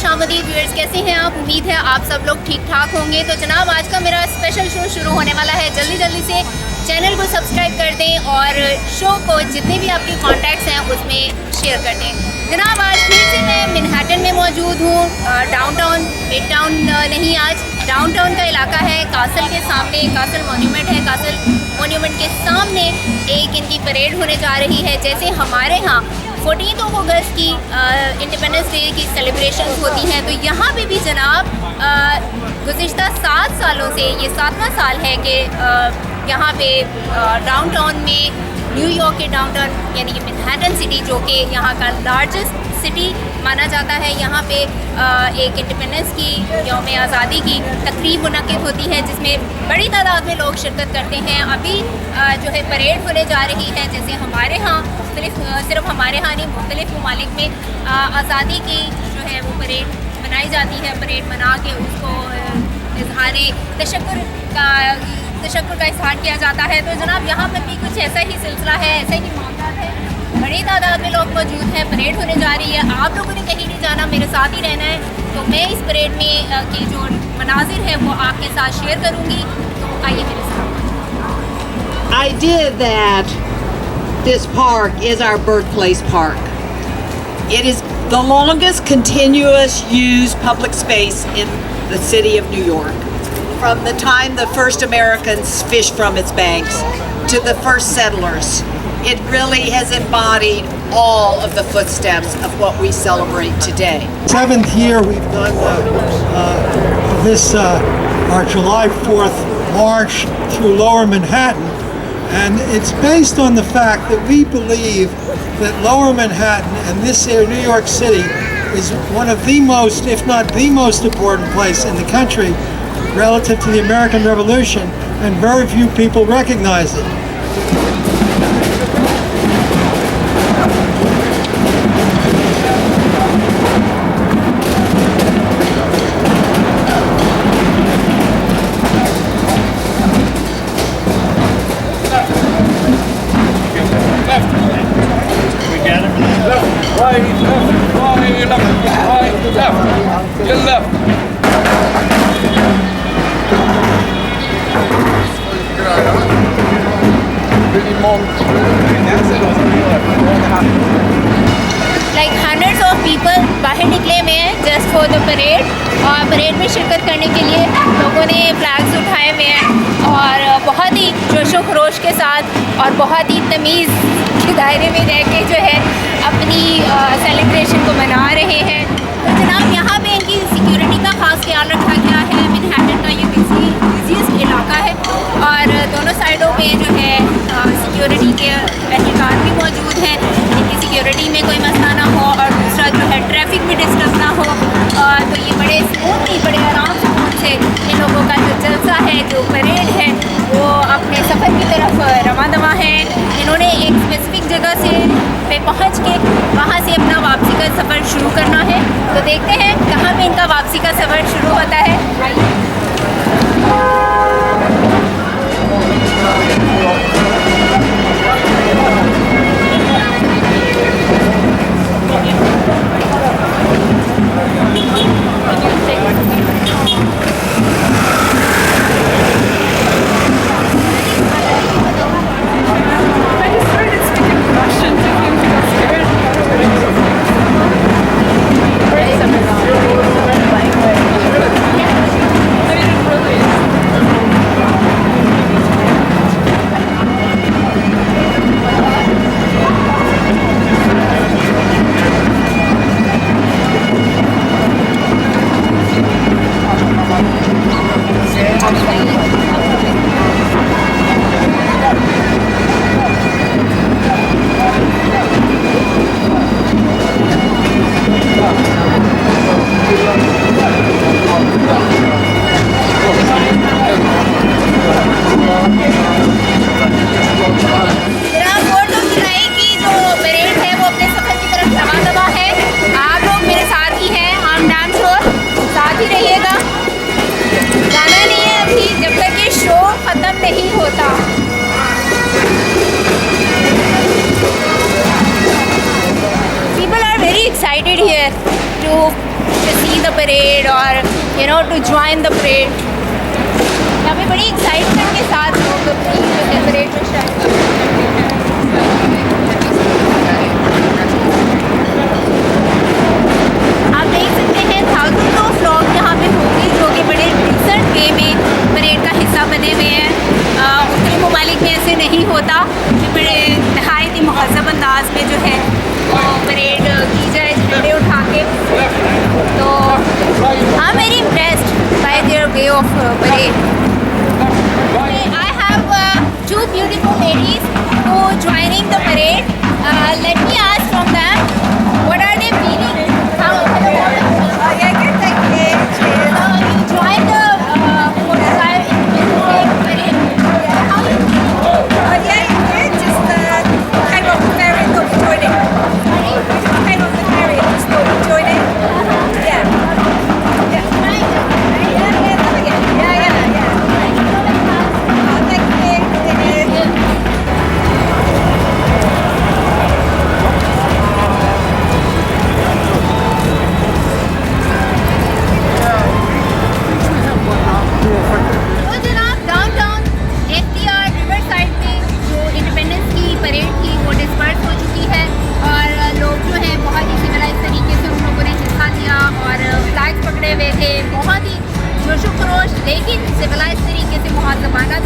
खुशामदीद viewers, कैसे हैं आप? उम्मीद है आप सब लोग ठीक ठाक होंगे। तो जनाब, आज का मेरा स्पेशल शो शुरू होने वाला है। जल्दी से चैनल को सब्सक्राइब कर दें और शो को जितने भी आपके कॉन्टैक्ट्स हैं उसमें शेयर कर दें। जनाब, आज फिर से मैं मैनहट्टन में मौजूद हूँ। डाउनटाउन, मिड टाउन नहीं, आज डाउनटाउन का इलाका है। कासल के सामने कासल मॉन्यूमेंट है। कासल मॉन्यूमेंट के सामने एक इनकी परेड होने जा रही है। जैसे हमारे यहाँ 14 अगस्त की इंडिपेंडेंस डे की सेलिब्रेशन होती हैं, तो यहाँ पे भी जनाब गुज़िश्ता 7 सालों से ये 7वां साल है कि यहाँ पे डाउनटाउन में, न्यूयॉर्क के डाउनटाउन यानी कि मैनहट्टन सिटी, जो कि यहाँ का लार्जेस्ट सिटी माना जाता है, यहाँ पे एक इंडिपेंडेंस की, यौम आज़ादी की तकरीब मुनक़िद होती है, जिसमें बड़ी तादाद में लोग शिरकत करते हैं। अभी जो है परेड होने जा रही है। जैसे हमारे यहाँ सिर्फ हमारे यहाँ नहीं, मुख्तलिफ़ ममालिक में आज़ादी की जो है वो परेड मनाई जाती है। परेड मना के उसको इज़हार तशक्कुर का इज़हार किया जाता है। तो जनाब, यहाँ पर भी कुछ ऐसा ही सिलसिला है, ऐसा ही मामला है। बड़ी तादाद में लोग मौजूद हैं, परेड होने जा रही है। आप लोगों ने कहीं नहीं जाना, मेरे साथ ही रहना है। तो मैं इस परेड में के जो मनाजिर है वो आपके साथ शेयर करूँगी। तो आइए मेरे साथ। idea that this park is our birthplace park. It is the longest continuous used public space in the city of New York. From the time the first Americans fished from its banks to the first settlers, it really has embodied all of the footsteps of what we celebrate today. 7th year we've done this our July 4th march through Lower Manhattan, and it's based on the fact that we believe that Lower Manhattan and this area, New York City, is one of the most, if not the most important place in the country relative to the American Revolution, and very few people recognize it. Like hundreds of people बाहर निकले हुए हैं just for the parade, और parade में शिरकत करने के लिए लोगों ने फ्लैग्स उठाए हुए हैं और बहुत ही जोश व खरोश के साथ और बहुत ही तमीज़ के दायरे में रह के जो है अपनी सेलिब्रेशन को मना रहे हैं। तो जनाब, यहाँ पे इनकी सिक्योरिटी का ख़ास ख्याल रखा गया है। मैनहट्टन का ये बिज़ीएस्ट इलाका है और दोनों साइडों पे जो है सिक्योरिटी के एहलकार भी मौजूद हैं। इनकी सिक्योरिटी में कोई मसला ना हो और दूसरा जो है ट्रैफिक भी डिस्टर्ब ना हो। तो ये बड़े स्मूथली, बड़े आराम से इन लोगों का जो जलसा है, जो परेड है, वो अपने सफ़र की तरफ रवां दवा है। इन्होंने एक स्पेसिफिक जगह से पे पहुँच के वहाँ से अपना वापसी का सफ़र शुरू करना है। तो देखते हैं कहाँ पे इनका वापसी का सफ़र शुरू होता है। excited here to to see the parade or to join the parade. यहाँ पे बड़ी एक्साइटमेंट के साथ लोग अपनी परेड में शामिल हैं। आप देख सकते हैं थाउजेंड ऑफ लोग यहाँ पे होंगे जो कि बड़े डिसेंट वे में परेड का हिस्सा बने हुए हैं। उत्तरी ममालिक में ऐसे नहीं होता कि बड़े नहायत ही महज़ब अंदाज में जो है परेड की जाए झंडे उठा के। तो I am very impressed by their way of parade. I have two beautiful ladies who joining the parade. Let me ask from them, what are they feeling? How Yeah, good, thank you. Cheers. you join the 45 parade? How you Yeah, good. Just came off the ferry and thought we'd join it. We just came off the ferry and just thought we'd join it. Yeah. Yeah. Yeah, loving it. Yeah. Oh, thank you. Thank you. तो जनाब downtown FTR river side पे जो independence की parade थी वो disperse हो चुकी है और लोग जो हैं बहुत ही सिविलाइज तरीके से उन लोगों ने हिस्सा लिया और फ्लैग्स पकड़े हुए थे। बहुत ही जोशो खरोश लेकिन सिविलाइज तरीके से मुहज़्ज़बाना